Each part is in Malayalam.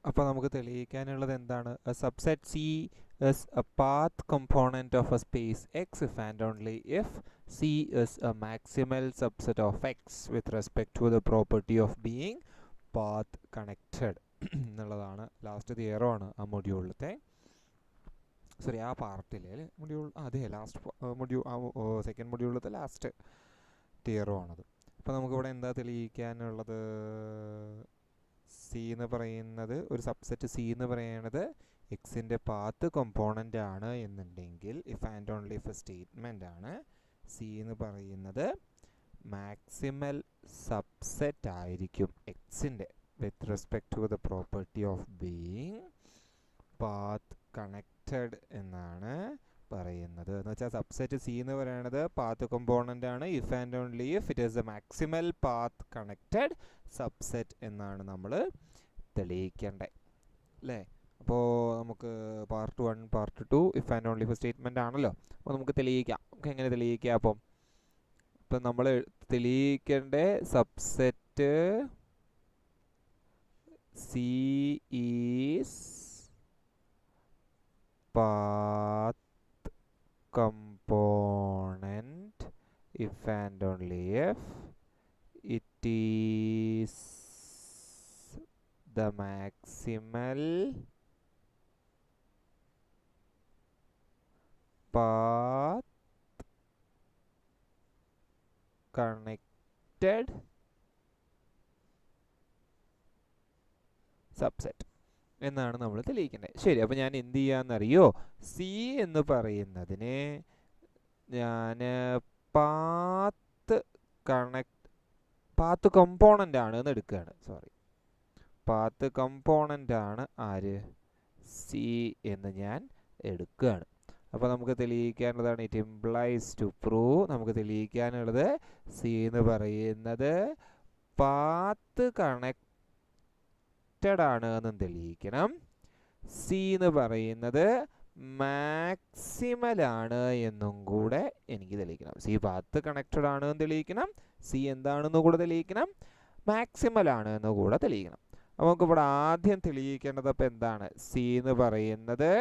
അപ്പോൾ നമുക്ക് തെളിയിക്കാനുള്ളത് എന്താണ്? A subset C is a path component of a space X if and only if C is a maximal subset of X with respect to the property of being path connected എന്നുള്ളതാണ് ലാസ്റ്റ് തിയറം ആണ് ആ മൊഡ്യൂളിലത്തെ. സോറി, ആ പാർട്ടിലെ മൊഡ്യൂൾ, അതെ, ലാസ്റ്റ് മൊഡ്യൂൾ, സെക്കൻഡ് മൊഡ്യൂളിലത്തെ ലാസ്റ്റ് തിയറം ആണത്. അപ്പോൾ നമുക്കിവിടെ എന്താ തെളിയിക്കാനുള്ളത്? സി എന്ന് പറയുന്നത്, ഒരു സബ്സെറ്റ് സി എന്ന് പറയുന്നത് എക്സിൻ്റെ പാത്ത് കോമ്പോണൻ്റ് ആണ് എന്നുണ്ടെങ്കിൽ, if and only if statement ആണ്, സി എന്ന് പറയുന്നത് മാക്സിമൽ സബ്സെറ്റ് ആയിരിക്കും എക്സിൻ്റെ with respect to the property of being path connected എന്നാണ് പറയുന്നത്. എന്ന് വെച്ചാൽ സബ്സെറ്റ് സി എന്ന് പറയുന്നത് പാത്ത് കോമ്പോണൻ്റ് ആണ് if and only if it is a maximal path connected subset എന്നാണ് നമ്മൾ തെളിയിക്കേണ്ടത്, അല്ലേ? അപ്പോൾ നമുക്ക് part 1 part 2 if and only if statement ആണല്ലോ. അപ്പോൾ നമുക്ക് തെളിയിക്കാം. നമുക്ക് എങ്ങനെ തെളിയിക്കാം? അപ്പം നമ്മൾ തെളിയിക്കേണ്ട subset C is path component if and only if it is the maximal path connected subset എന്നാണ് നമ്മൾ തെളിയിക്കേണ്ടത്. ശരി, അപ്പോൾ ഞാൻ എന്ത് ചെയ്യാമെന്നറിയോ? സി എന്ന് പറയുന്നതിന് ഞാൻ പാത്ത് കമ്പോണൻ്റ് ആണ് എന്ന് എടുക്കുകയാണ്. സോറി, പാത്ത് കമ്പോണൻ്റ് ആണ് ആര്? സി എന്ന് ഞാൻ എടുക്കുകയാണ്. അപ്പോൾ നമുക്ക് തെളിയിക്കാനുള്ളതാണ് ഇറ്റ് ഇംപ്ലൈസ് ടു പ്രൂവ്. നമുക്ക് തെളിയിക്കാനുള്ളത് സി എന്ന് പറയുന്നത് പാത്ത് ആണ് എന്നും തെളിയിക്കണം. സി എന്ന് പറയുന്നത് മാക്സിമൽ ആണ് എന്നും കൂടെ എനിക്ക് തെളിയിക്കണം. സി പാത്ത് കണക്റ്റഡ് ആണ് എന്ന് തെളിയിക്കണം. സി എന്താണെന്ന് കൂടെ തെളിയിക്കണം. മാക്സിമൽ ആണ് എന്ന് കൂടെ തെളിയിക്കണം. അപ്പോൾ നമുക്ക് ഇവിടെ ആദ്യം തെളിയിക്കേണ്ടത് അപ്പോൾ എന്താണ്? സി എന്ന് പറയുന്നത്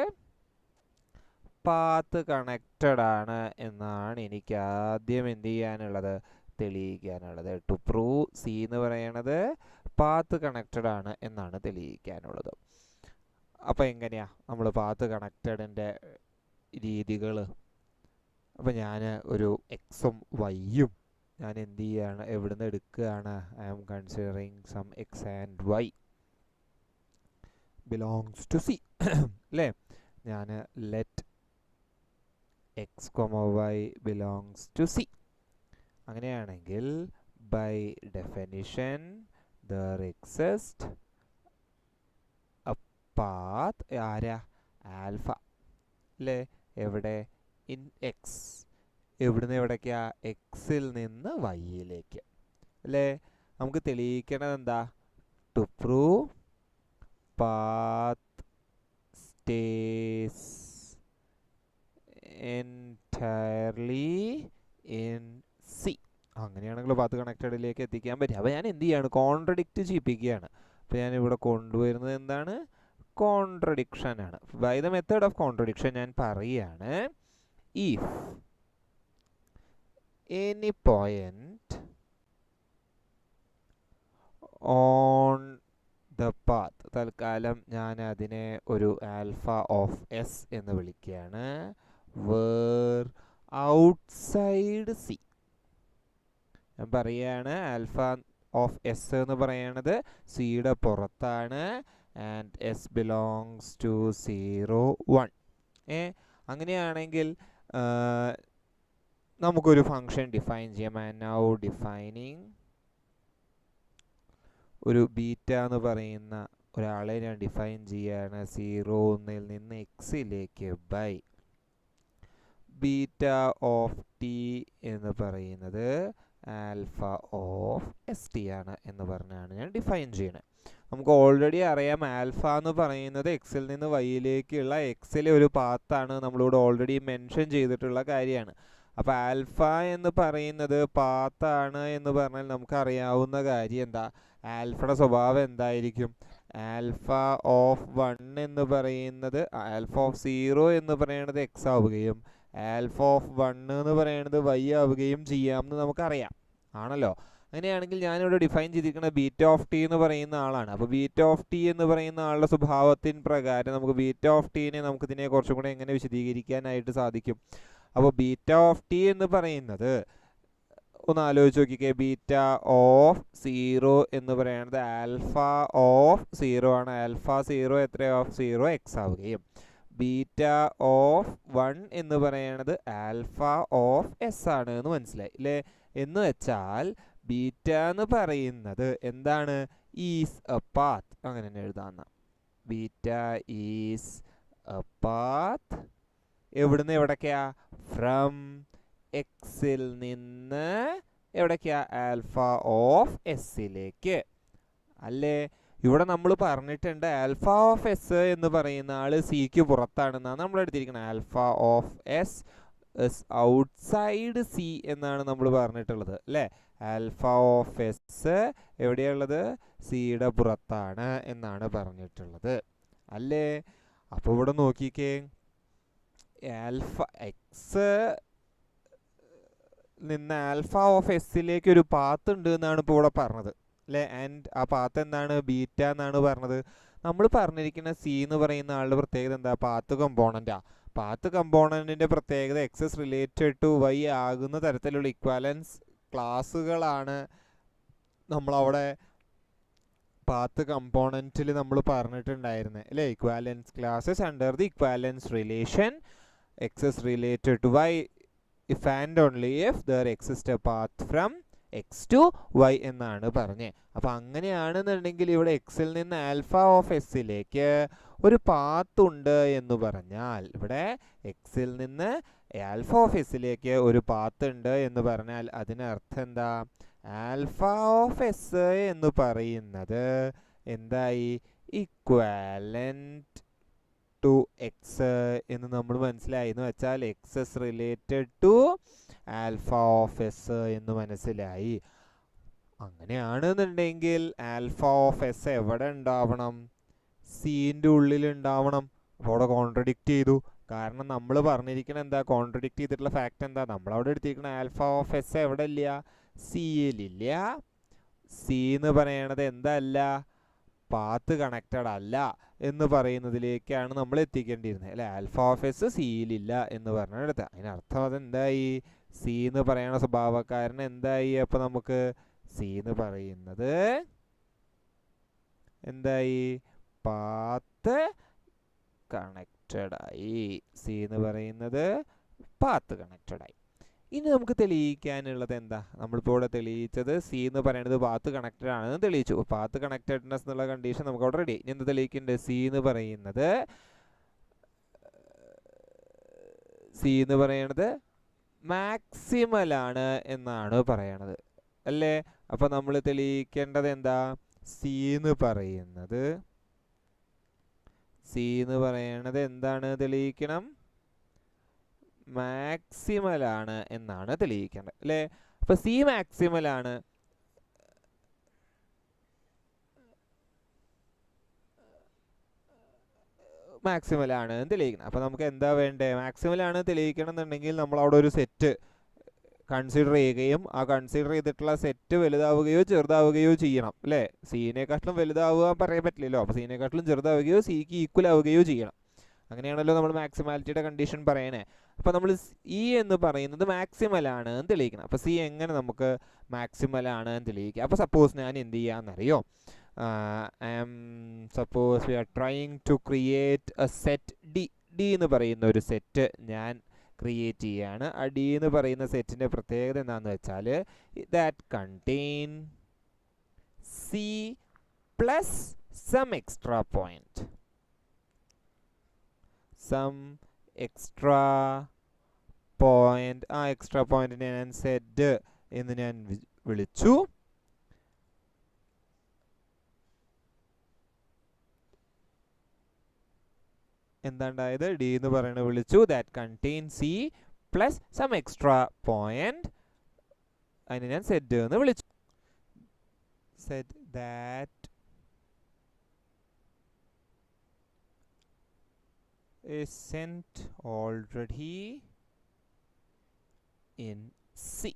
പാത്ത് കണക്റ്റഡ് ആണ് എന്നാണ് എനിക്ക് ആദ്യം എന്ത് ചെയ്യാനുള്ളത്? തെളിയിക്കാനുള്ളത്. ടു പ്രൂവ് സി എന്ന് പറയണത് പാത്ത് കണക്റ്റഡ് ആണ് എന്നാണ് തെളിയിക്കാനുള്ളത്. അപ്പോൾ എങ്ങനെയാ നമ്മൾ പാത്ത് കണക്റ്റഡിൻ്റെ രീതികൾ? അപ്പോൾ ഞാൻ ഒരു എക്സും വൈയും ഞാൻ എന്ത് ചെയ്യാണ്? എവിടുന്ന് എടുക്കുകയാണ്? I am considering some X and Y belongs to C, അല്ലേ? ഞാൻ let X Y belongs to C. അങ്ങനെയാണെങ്കിൽ by definition there exists a path, ആരാ? ആൽഫ, അല്ലേ? എവിടെ? In X. എവിടുന്ന് എവിടേക്കാ? എക്സിൽ നിന്ന് വൈയിലേക്ക്, അല്ലേ? നമുക്ക് തെളിയിക്കണത് എന്താ? To prove path stays entirely in C. അങ്ങനെയാണെങ്കിൽ പാത്ത് കണക്റ്റഡിലേക്ക് എത്തിക്കാൻ പറ്റും. അപ്പോൾ ഞാൻ എന്ത് ചെയ്യാണ്? കോൺട്രഡിക്റ്റ് ചെയ്യിപ്പിക്കുകയാണ്. അപ്പോൾ ഞാൻ ഇവിടെ കൊണ്ടുവരുന്നത് എന്താണ്? കോൺട്രഡിക്ഷൻ ആണ്. By the method of contradiction ഞാൻ പറയുകയാണ്, if any point on the path, തൽക്കാലം ഞാൻ അതിനെ ഒരു ആൽഫ ഓഫ് എസ് എന്ന് വിളിക്കുകയാണ്, വേർ ഔട്ട്സൈഡ് സി. ഞാൻ പറയുകയാണ് ആൽഫ ഓഫ് എസ് എന്ന് പറയണത് സിയുടെ പുറത്താണ് ആൻഡ് എസ് ബിലോങ്സ് ടു 0 1. അങ്ങനെയാണെങ്കിൽ നമുക്കൊരു ഫംഗ്ഷൻ ഡിഫൈൻ ചെയ്യാം. ആൻഡ് നൗ ഡിഫൈനിങ് ഒരു ബീറ്റ എന്ന് പറയുന്ന ഒരാളെ ഞാൻ ഡിഫൈൻ ചെയ്യുകയാണ് 0 1 നിന്ന് എക്സിലേക്ക് ബൈ ബീറ്റ ഓഫ് ടി എന്ന് പറയുന്നത് ആൽഫ ഓഫ് എസ് ടി ആണ് എന്ന് പറഞ്ഞാണ് ഞാൻ ഡിഫൈൻ ചെയ്യുന്നത്. നമുക്ക് ഓൾറെഡി അറിയാം ആൽഫ എന്ന് പറയുന്നത് എക്സിൽ നിന്ന് വൈയിലേക്കുള്ള എക്സിലെ ഒരു പാത്താണ്. നമ്മളിവിടെ ഓൾറെഡി മെൻഷൻ ചെയ്തിട്ടുള്ള കാര്യമാണ്. അപ്പോൾ ആൽഫ എന്ന് പറയുന്നത് പാത്താണ് എന്ന് പറഞ്ഞാൽ നമുക്ക് അറിയാവുന്ന കാര്യം എന്താ? ആൽഫയുടെ സ്വഭാവം എന്തായിരിക്കും? ആൽഫ ഓഫ് 1 എന്ന് പറയുന്നത് ആൽഫ ഓഫ് 0 എന്ന് പറയുന്നത് എക്സ് ആവുകയും ആൽഫ ഓഫ് 1 എന്ന് പറയുന്നത് വൈ ആവുകയും ചെയ്യാമെന്ന് നമുക്കറിയാം ആണല്ലോ. അങ്ങനെയാണെങ്കിൽ ഞാനിവിടെ ഡിഫൈൻ ചെയ്തിരിക്കുന്ന ബീറ്റ ഓഫ് ടി എന്ന് പറയുന്ന ആളാണ്. അപ്പോൾ ബീറ്റ ഓഫ് ടി എന്ന് പറയുന്ന ആളുടെ സ്വഭാവത്തിന് പ്രകാരം നമുക്ക് ബീറ്റ ഓഫ് ടീനെ നമുക്ക് ഇതിനെ കുറച്ചും കൂടെ എങ്ങനെ വിശദീകരിക്കാനായിട്ട് സാധിക്കും? അപ്പോൾ ബീറ്റ ഓഫ് ടി എന്ന് പറയുന്നത് ഒന്ന് ആലോചിച്ച് നോക്കിക്കേ. ബീറ്റ ഓഫ് 0 എന്ന് പറയുന്നത് ആൽഫ ഓഫ് 0 ആണ്. ആൽഫ 0 എത്ര ഓഫ് 0 എക്സ് ആവുകയും ബീറ്റ ഓഫ് 1 എന്ന് പറയുന്നത് ആൽഫ ഓഫ് എസ് ആണ് എന്ന് മനസ്സിലായി അല്ലേ? എന്ന് വെച്ചാൽ ബീറ്റ എന്ന് പറയുന്നത് എന്താണ്? Is A path. അങ്ങനെ തന്നെ എഴുതാന്ന ബീറ്റ ഈസ് എ പാത്ത് എവിടുന്ന് എവിടേക്കാ? ഫ്രം എക്സിൽ നിന്ന് എവിടേക്കാ? ആൽഫ ഓഫ് എസ്സിലേക്ക് അല്ലേ? ഇവിടെ നമ്മൾ പറഞ്ഞിട്ടുണ്ട് ആൽഫ ഓഫ് എസ് എന്ന് പറയുന്ന ആള് സിക്ക് പുറത്താണെന്നാണ് നമ്മൾ എടുത്തിരിക്കുന്നത്. Alpha of S outside C എന്നാണ് നമ്മൾ പറഞ്ഞിട്ടുള്ളത് അല്ലേ? ആൽഫ ഓഫ് എസ് എവിടെയുള്ളത്? സിയുടെ പുറത്താണ് എന്നാണ് പറഞ്ഞിട്ടുള്ളത് അല്ലേ? അപ്പോൾ ഇവിടെ നോക്കിക്കേ, ആൽഫ എക്സ് നിന്ന് ആൽഫ ഓഫ് എസ്സിലേക്ക് ഒരു പാത്ത് ഉണ്ട് എന്നാണ് ഇപ്പോൾ ഇവിടെ പറഞ്ഞത് അല്ലേ? ആൻഡ് ആ പാത്ത് എന്താണ്? ബീറ്റ എന്നാണ് പറഞ്ഞത്. നമ്മൾ പറഞ്ഞിരിക്കുന്ന സി എന്ന് പറയുന്ന ആളുടെ പ്രത്യേകത എന്താ? പാത്ത് കമ്പോണൻ്റാ. പാത്ത് കമ്പോണൻറ്റിൻ്റെ പ്രത്യേകത എക്സസ് റിലേറ്റഡ് ടു വൈ ആകുന്ന തരത്തിലുള്ള ഇക്വാലൻസ് ക്ലാസ്സുകളാണ് നമ്മളവിടെ പാത്ത് കമ്പോണൻറ്റിൽ നമ്മൾ പറഞ്ഞിട്ടുണ്ടായിരുന്നത് അല്ലേ? Equivalence classes under the equivalence relation X is related to Y if and only if there exists a path from x to y എന്നാണ് പറഞ്ഞത്. അപ്പോൾ അങ്ങനെയാണെന്നുണ്ടെങ്കിൽ ഇവിടെ എക്സിൽ നിന്ന് ആൽഫ ഓഫ് എസ്സിലേക്ക് ഒരു പാത്ത് ഉണ്ട് എന്ന് പറഞ്ഞാൽ, ഇവിടെ എക്സിൽ നിന്ന് ആൽഫ ഓഫ് എസ്സിലേക്ക് ഒരു പാത്ത് ഉണ്ട് എന്ന് പറഞ്ഞാൽ അതിനർത്ഥം എന്താ? ആൽഫ ഓഫ് എസ് എന്ന് പറയുന്നത് എന്തായി? ഇക്വാലന്റ് ടു എക്സ് എന്ന് നമ്മൾ മനസ്സിലായി. എന്ന് വെച്ചാൽ X is related to alpha of S എന്ന് മനസ്സിലായി. അങ്ങനെയാണെന്നുണ്ടെങ്കിൽ ആൽഫ ഓഫ് എസ് എവിടെ ഉണ്ടാവണം? സീൻ്റെ ഉള്ളിൽ ഉണ്ടാവണം. അപ്പോൾ അവിടെ കോൺട്രഡിക്റ്റ് ചെയ്തു. കാരണം നമ്മൾ പറഞ്ഞിരിക്കണം എന്താ? കോൺട്രഡിക്റ്റ് ചെയ്തിട്ടുള്ള ഫാക്റ്റ് എന്താ? നമ്മളവിടെ എടുത്തിരിക്കുന്ന ആൽഫ ഓഫ് എസ് എവിടെ ഇല്ല? സിയിലില്ല. സി എന്ന് പറയണത് എന്തല്ല? പാത്ത് കണക്റ്റഡ് അല്ല എന്ന് പറയുന്നതിലേക്കാണ് നമ്മൾ എത്തിക്കേണ്ടിയിരുന്നത് അല്ലെ? ആൽഫ ഓഫ് എസ് സിയിലില്ല എന്ന് പറഞ്ഞെടുത്ത അതിനർത്ഥം അതെന്തായി? സി എന്ന് പറയുന്ന സ്വഭാവക്കാരൻ എന്തായി? അപ്പോൾ നമുക്ക് സി എന്ന് പറയുന്നത് എന്തായി? പാത്ത് കണക്റ്റഡ് ആയി. സി എന്ന് പറയുന്നത് പാത്ത് കണക്റ്റഡ് ആയി. ഇനി നമുക്ക് തെളിയിക്കാനുള്ളത് എന്താ? നമ്മളിപ്പോൾ ഇവിടെ തെളിയിച്ചത് സി എന്ന് പറയുന്നത് പാത്ത് കണക്റ്റഡ് ആണെന്ന് തെളിയിച്ചു. പാത്ത് കണക്റ്റഡ്നെസ് എന്നുള്ള കണ്ടീഷൻ നമുക്ക് അവിടെ റെഡി. ഇനി എന്ത് തെളിയിക്കുന്നുണ്ട്? സി എന്ന് പറയുന്നത് മാക്സിമൽ ആണ് എന്നാണ് പറയണത് അല്ലേ? അപ്പോൾ നമ്മൾ തെളിയിക്കേണ്ടത് എന്താ? സി എന്ന് പറയുന്നത് എന്താണ് തെളിയിക്കണം? മാക്സിമൽ ആണ് എന്നാണ് തെളിയിക്കേണ്ടത് അല്ലേ? അപ്പൊ സി മാക്സിമൽ ആണ്. മാക്സിമൽ ആണ് എന്ന് തെളിയിക്കണം. അപ്പൊ നമുക്ക് എന്താ വേണ്ടേ? മാക്സിമൽ ആണ് തെളിയിക്കണം എന്നുണ്ടെങ്കിൽ നമ്മൾ അവിടെ ഒരു സെറ്റ് കൺസിഡർ ചെയ്യുകയും ആ കൺസിഡർ ചെയ്തിട്ടുള്ള സെറ്റ് വലുതാവുകയോ ചെറുതാവുകയോ ചെയ്യണം അല്ലേ? സീനെക്കാട്ടിലും വലുതാവുക പറയാൻ പറ്റില്ലല്ലോ. അപ്പോൾ സീനെക്കാട്ടിലും ചെറുതാവുകയോ സിക്ക് ഈക്വൽ ആവുകയോ ചെയ്യണം. അങ്ങനെയാണല്ലോ നമ്മൾ മാക്സിമാലിറ്റിയുടെ കണ്ടീഷൻ പറയണേ. അപ്പോൾ നമ്മൾ ഇ എന്ന് പറയുന്നത് മാക്സിമൽ ആണ് എന്ന് തെളിയിക്കണം. അപ്പോൾ സി എങ്ങനെ നമുക്ക് മാക്സിമൽ ആണ് എന്ന് തെളിയിക്കുക? അപ്പോൾ സപ്പോസ് ഞാൻ എന്ത് ചെയ്യാമെന്നറിയോ? Suppose we are trying to create a set D എന്ന് പറയുന്ന ഒരു സെറ്റ് ഞാൻ ക്രിയേറ്റ് ചെയ്യാണ്. ആ ഡി എന്ന് പറയുന്ന സെറ്റിൻ്റെ പ്രത്യേകത എന്താണെന്ന് വെച്ചാൽ that contain C plus some extra point. Some extra point. ആ എക്സ്ട്രാ പോയിന്റിനെ ഞാൻ സെറ്റ് എന്ന് ഞാൻ വിളിച്ചു. എന്താണ്ടായത്? ഡി എന്ന് പറയുന്നത് വിളിച്ചു. That contain C plus some extra point. അതിന് ഞാൻ സെറ്റ് എന്ന് വിളിച്ചു. Set that isn't already in C.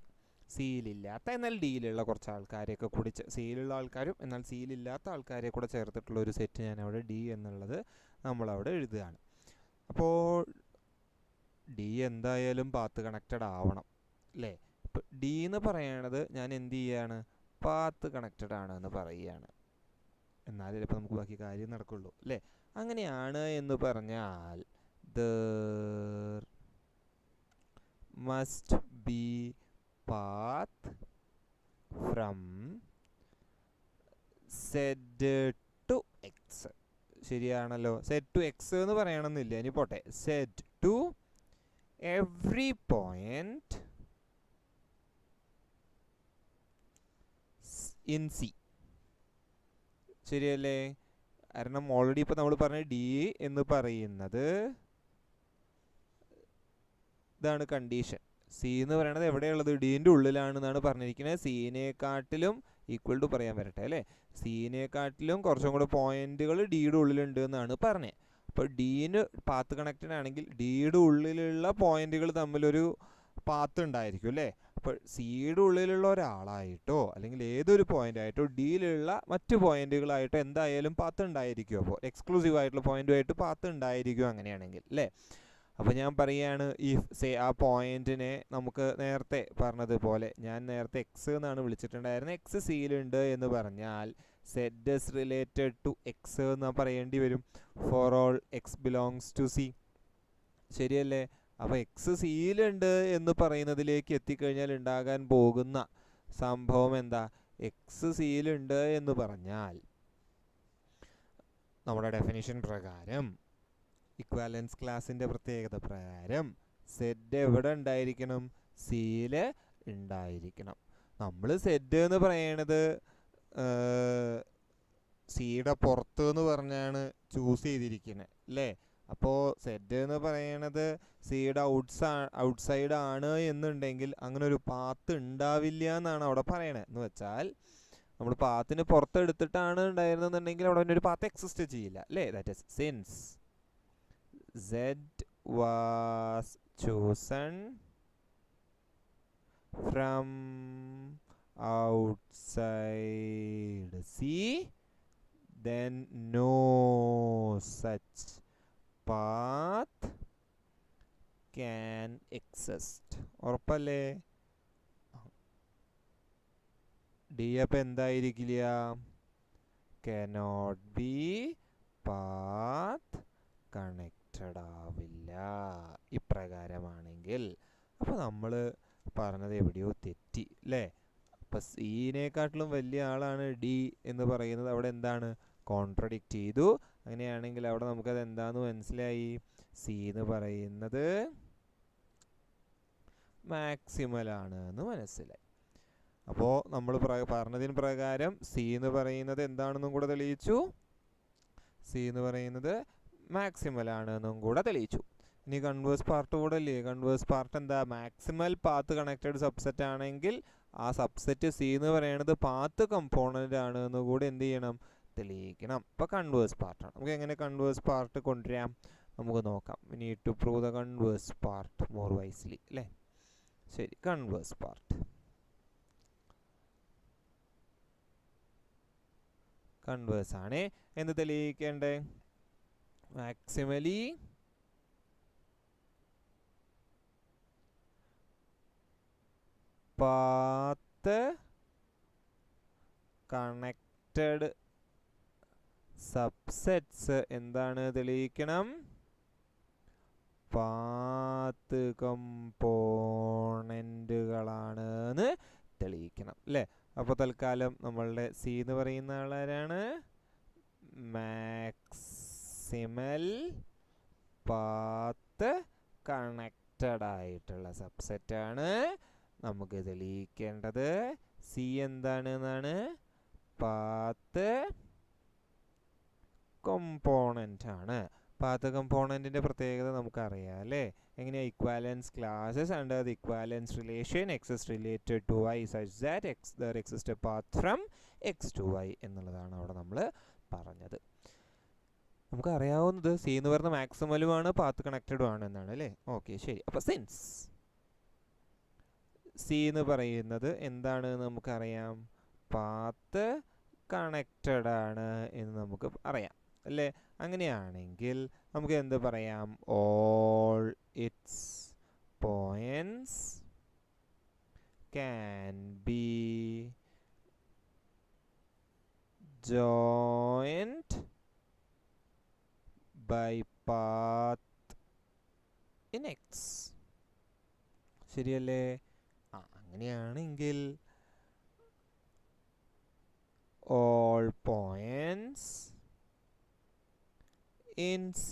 സിയിലില്ലാത്ത എന്നാൽ ഡിയിലുള്ള കുറച്ച് ആൾക്കാരെയൊക്കെ കൂടി സിയിലുള്ള ആൾക്കാരും എന്നാൽ സിയിലില്ലാത്ത ആൾക്കാരെ കൂടെ ചേർത്തിട്ടുള്ള ഒരു സെറ്റ് ഞാൻ അവിടെ ഡി എന്നുള്ളത് നമ്മളവിടെ എഴുതുകയാണ്. അപ്പോൾ ഡി എന്തായാലും പാത്ത് കണക്റ്റഡ് ആവണം അല്ലേ. ഇപ്പം ഡി എന്ന് പറയണത് ഞാൻ എന്ത് ചെയ്യാണ്, പാത്ത് കണക്റ്റഡ് ആണ് എന്ന് പറയുകയാണ്. എന്നാലേ ചിലപ്പോൾ നമുക്ക് ബാക്കി കാര്യം നടക്കുള്ളൂ അല്ലേ. അങ്ങനെയാണ് എന്ന് പറഞ്ഞാൽ there must be path from z to x. ശരിയാണല്ലോ. z to x എന്ന് പറയണമെന്നില്ല, ഇനി പോട്ടെ. z to every point in C. ശരിയല്ലേ? കാരണം ഓൾറെഡി ഇപ്പോൾ നമ്മൾ പറഞ്ഞ ഡി എന്ന് പറയുന്നത് ഇതാണ് കണ്ടീഷൻ. സി എന്ന് പറയുന്നത് എവിടെയുള്ളത്, ഡീൻ്റെ ഉള്ളിലാണെന്നാണ് പറഞ്ഞിരിക്കുന്നത്. സീനെക്കാട്ടിലും ഈക്വൽ ടു പറയാൻ വരട്ടെ അല്ലേ. സീനെക്കാട്ടിലും കുറച്ചും കൂടെ പോയിന്റുകൾ ഡിയുടെ ഉള്ളിലുണ്ട് എന്നാണ് പറഞ്ഞത്. അപ്പോൾ ഡീന് പാത്ത് കണക്റ്റഡ് ആണെങ്കിൽ ഡിയുടെ ഉള്ളിലുള്ള പോയിന്റുകൾ തമ്മിലൊരു പാത്ത് ഉണ്ടായിരിക്കും അല്ലേ. അപ്പോൾ സിയുടെ ഉള്ളിലുള്ള ഒരാളായിട്ടോ അല്ലെങ്കിൽ ഏതൊരു പോയിന്റ് ആയിട്ടോ ഡിയിലുള്ള മറ്റു പോയിന്റുകളായിട്ടോ എന്തായാലും പാത്ത് ഉണ്ടായിരിക്കും. അപ്പോൾ എക്സ്ക്ലൂസീവ് ആയിട്ടുള്ള പോയിന്റുമായിട്ട് പാത്ത് ഉണ്ടായിരിക്കും അങ്ങനെയാണെങ്കിൽ അല്ലേ. അപ്പോൾ ഞാൻ പറയുകയാണ്, ഈ ആ പോയിന്റിനെ നമുക്ക് നേരത്തെ പറഞ്ഞതുപോലെ, ഞാൻ നേരത്തെ എക്സ് എന്നാണ് വിളിച്ചിട്ടുണ്ടായിരുന്നത്, എക്സ് സിയിലുണ്ട് എന്ന് പറഞ്ഞാൽ Z is related to X എന്ന് പറയേണ്ടി വരും for all X belongs to C. ശരിയല്ലേ? അപ്പോൾ എക്സ് സിയിലുണ്ട് എന്ന് പറയുന്നതിലേക്ക് എത്തിക്കഴിഞ്ഞാൽ ഉണ്ടാകാൻ പോകുന്ന സംഭവം എന്താ, എക്സ് സിയിലുണ്ട് എന്ന് പറഞ്ഞാൽ നമ്മുടെ ഡെഫിനിഷൻ പ്രകാരം, ഇക്വാലൻസ് ക്ലാസിൻ്റെ പ്രത്യേകത പ്രകാരം സെഡ് എവിടെ ഉണ്ടായിരിക്കണം, സിയിൽ ഉണ്ടായിരിക്കണം. നമ്മൾ സെഡ് എന്ന് പറയണത് സിയുടെ പുറത്ത് എന്ന് പറഞ്ഞാണ് ചൂസ് ചെയ്തിരിക്കുന്നത് അല്ലേ. അപ്പോൾ സെഡ് എന്ന് പറയണത് സിയുടെ ഔട്ട്സൈഡ് ആണ് എന്നുണ്ടെങ്കിൽ അങ്ങനെ ഒരു പാത്ത് ഉണ്ടാവില്ല എന്നാണ് അവിടെ പറയണത്. എന്ന് വെച്ചാൽ നമ്മൾ പാത്തിന് പുറത്തെടുത്തിട്ടാണ് ഉണ്ടായിരുന്നെന്നുണ്ടെങ്കിൽ അവിടെ ഒരു പാത്ത് എക്സിസ്റ്റ് ചെയ്യില്ല അല്ലേ. That is since Z was chosen from outside C, then no such path can exist. ഉറപ്പല്ലേ? ഡി അപ്പം എന്തായിരിക്കില്ല, cannot be path connected ആവില്ല ഇപ്രകാരമാണെങ്കിൽ. അപ്പോൾ നമ്മൾ പറഞ്ഞത് എവിടെയോ തെറ്റി അല്ലേ. അപ്പം സീനെക്കാട്ടിലും വലിയ ആളാണ് ഡി എന്ന് പറയുന്നത് അവിടെ എന്താണ്, കോൺട്രഡിക്റ്റ് ചെയ്തു. അങ്ങനെയാണെങ്കിൽ അവിടെ നമുക്കത് എന്താണെന്ന് മനസ്സിലായി, സി എന്ന് പറയുന്നത് മാക്സിമലാണ് എന്ന് മനസ്സിലായി. അപ്പോൾ നമ്മൾ പറഞ്ഞതിന് പ്രകാരം സി എന്ന് പറയുന്നത് എന്താണെന്നും കൂടെ തെളിയിച്ചു, സി എന്ന് പറയുന്നത് മാക്സിമൽ ആണ് എന്നും കൂടെ തെളിയിച്ചു. ഇനി കൺവേഴ്സ് പാർട്ട് കൂടെ അല്ലേ. കൺവേഴ്സ് പാർട്ട് എന്താ, മാക്സിമൽ പാത്ത് കണക്റ്റഡ് സബ്സെറ്റ് ആണെങ്കിൽ ആ സബ്സെറ്റ് സി എന്ന് പറയുന്നത് പാത്ത് കമ്പോണൻ്റ് ആണ് എന്ന് കൂടെ എന്ത് ചെയ്യണം, തെളിയിക്കണം. ഇപ്പോൾ കൺവേഴ്സ് പാർട്ടാണ്. നമുക്ക് എങ്ങനെ കൺവേഴ്സ് പാർട്ട് കൊണ്ടുവരാം നമുക്ക് നോക്കാം. We need to prove the converse part more wisely അല്ലേ. ശരി, കൺവേഴ്സ് പാർട്ട്. കൺവേഴ്സ് ആണ് എന്ത് തെളിയിക്കേണ്ടേ, maximally path connected subsets എന്താണ് തെളിയിക്കണം, പാത്ത് കമ്പോണന്റുകളാണ് എന്ന് തെളിയിക്കണം അല്ലേ. അപ്പോൾ തൽക്കാലം നമ്മളുടെ സി എന്ന് പറയുന്ന ആളാരാണ്, മാക്സിമൽ പാത്ത് കണക്റ്റഡ് ആയിട്ടുള്ള സബ്സെറ്റാണ് നമുക്ക് തെളിയിക്കേണ്ടത്. സി എന്താണെന്നാണ്, പാത്ത് കമ്പോണൻ്റ് ആണ്. പാത്ത് കമ്പോണൻറ്റിൻ്റെ പ്രത്യേകത നമുക്കറിയാം അല്ലേ. എങ്ങനെയാണ്, equivalence classes under the equivalence relation X is related to Y such that there exist a path from X to Y എന്നുള്ളതാണ് അവിടെ നമ്മൾ പറഞ്ഞത്. നമുക്ക് അറിയാവുന്നത് സി എന്ന് പറയുന്ന മാക്സിമലുമാണ് പാത്ത് കണക്റ്റഡും ആണ് എന്നാണ് അല്ലേ. ഓക്കെ ശരി. അപ്പോൾ സിൻസ് സി എന്ന് പറയുന്നത് എന്താണ് നമുക്കറിയാം, പാത്ത് കണക്റ്റഡ് ആണ് എന്ന് നമുക്ക് അറിയാം അല്ലേ. അങ്ങനെയാണെങ്കിൽ നമുക്ക് എന്ത് പറയാം, all it's points can be joined by path in X. ശരിയല്ലേ. അങ്ങനെയാണെങ്കിൽ all points in C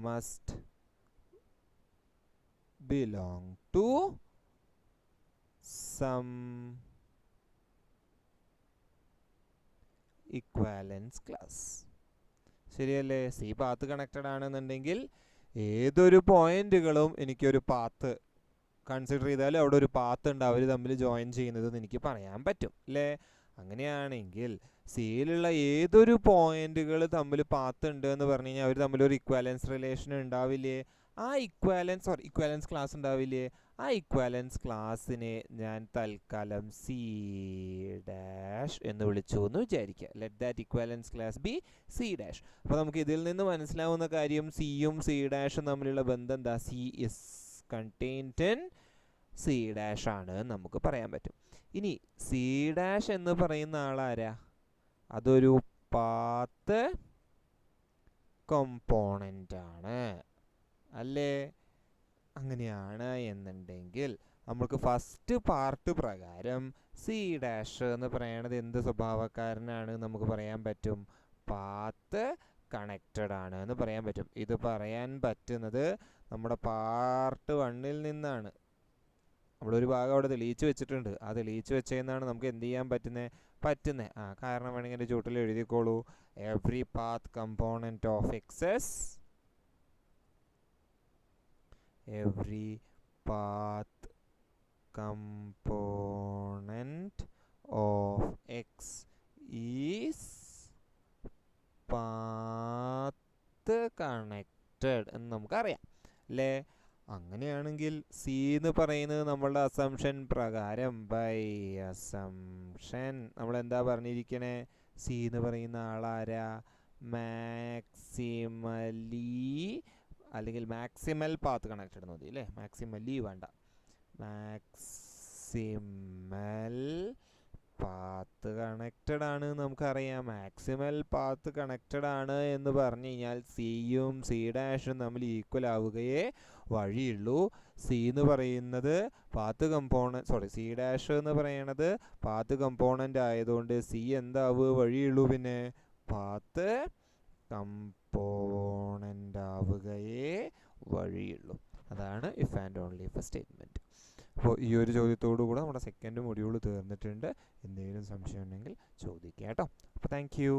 must belong to some equivalence class. ശരിയല്ലേ. സി പാത്ത് കണക്റ്റഡ് ആണെന്നുണ്ടെങ്കിൽ ഏതൊരു പോയിന്റുകളും എനിക്കൊരു പാത്ത് കൺസിഡർ ചെയ്താൽ അവിടെ ഒരു പാത്ത് ഉണ്ട്, അവർ തമ്മിൽ ജോയിൻ ചെയ്യുന്നത് എനിക്ക് പറയാൻ പറ്റും അല്ലേ. അങ്ങനെയാണെങ്കിൽ സിയിലുള്ള ഏതൊരു പോയിന്റുകൾ തമ്മിൽ പാത്ത് ഉണ്ട് എന്ന് പറഞ്ഞു കഴിഞ്ഞാൽ അവർ തമ്മിൽ ഒരു ഇക്വാലൻസ് റിലേഷൻ ഉണ്ടാവില്ലേ. ആ ഇക്വാലൻസ് ക്ലാസ് ഉണ്ടാവില്ലേ. ആ ഇക്വാലൻസ് ക്ലാസ്സിനെ ഞാൻ തൽക്കാലം സി ഡാഷ് എന്ന് വിളിച്ചു എന്ന് വിചാരിക്കുക. Let that equivalence class B C dash. അപ്പോൾ നമുക്ക് ഇതിൽ നിന്ന് മനസ്സിലാവുന്ന കാര്യം സിയും സി ഡാഷും തമ്മിലുള്ള ബന്ധം എന്താ, C is contained in C dash ആണ് നമുക്ക് പറയാൻ പറ്റും. ഇനി സി ഡാഷ് എന്ന് പറയുന്ന ആളാരാ, അതൊരു പാത്ത് കോമ്പോണൻ്റ് ആണ് അല്ലേ. അങ്ങനെയാണ് എന്നുണ്ടെങ്കിൽ നമുക്ക് ഫസ്റ്റ് പാർട്ട് പ്രകാരം സി ഡാഷ് എന്ന് പറയണത് എന്ത് സ്വഭാവക്കാരനാണ് നമുക്ക് പറയാൻ പറ്റും, പാത്ത് കണക്റ്റഡ് ആണ് എന്ന് പറയാൻ പറ്റും. ഇത് പറയാൻ പറ്റുന്നത് നമ്മുടെ പാർട്ട് 1-ൽ നിന്നാണ്. നമ്മളൊരു ഭാഗം അവിടെ തെളിയിച്ച് വെച്ചിട്ടുണ്ട്. ആ തെളിയിച്ച് വെച്ചതെന്നാണ് നമുക്ക് എന്ത് ചെയ്യാൻ പറ്റുന്നത്. കാരണം വേണമെങ്കിൽ എൻ്റെ ചൂട്ടിൽ എഴുതിക്കോളൂ, every path component of X's, every path component of X is path connected എന്ന് നമുക്കറിയാം അല്ലേ. അങ്ങനെയാണെങ്കിൽ സി എന്ന് പറയുന്നത് നമ്മളുടെ അസംഷൻ പ്രകാരം, ബൈ അസംഷൻ നമ്മൾ എന്താ പറഞ്ഞിരിക്കണേ, സി എന്ന് പറയുന്ന ആളാരാ, മാക്സിമലി അല്ലെങ്കിൽ മാക്സിമൽ പാത്ത് കണക്റ്റഡ് മതി അല്ലേ. മാക്സിമലി വേണ്ട, മാക്സിമൽ പാത്ത് കണക്റ്റഡ് ആണ് നമുക്കറിയാം. മാക്സിമൽ പാത്ത് കണക്റ്റഡ് ആണ് എന്ന് പറഞ്ഞു കഴിഞ്ഞാൽ സിയും സി ഡാഷും തമ്മിൽ ഈക്വൽ ആവുകയേ വഴിയുള്ളൂ. സി എന്ന് പറയുന്നത് പാത്ത് കമ്പോണൻറ്റ് സി ഡാഷ് എന്ന് പറയുന്നത് പാത്ത് കമ്പോണൻ്റ് ആയതുകൊണ്ട് സി എന്താവുക വഴിയുള്ളൂ, പിന്നെ പാത്ത് കമ്പോണൻ്റ് ആവുകയേ വഴിയുള്ളൂ. അതാണ് if and only if statement. അപ്പോൾ ഈ ഒരു ചോദ്യത്തോടു കൂടെ നമ്മുടെ സെക്കൻഡ് മൊഡ്യൂൾ തീർന്നിട്ടുണ്ട്. എന്തെങ്കിലും സംശയം ഉണ്ടെങ്കിൽ ചോദിക്കാം കേട്ടോ. അപ്പോൾ താങ്ക് യു.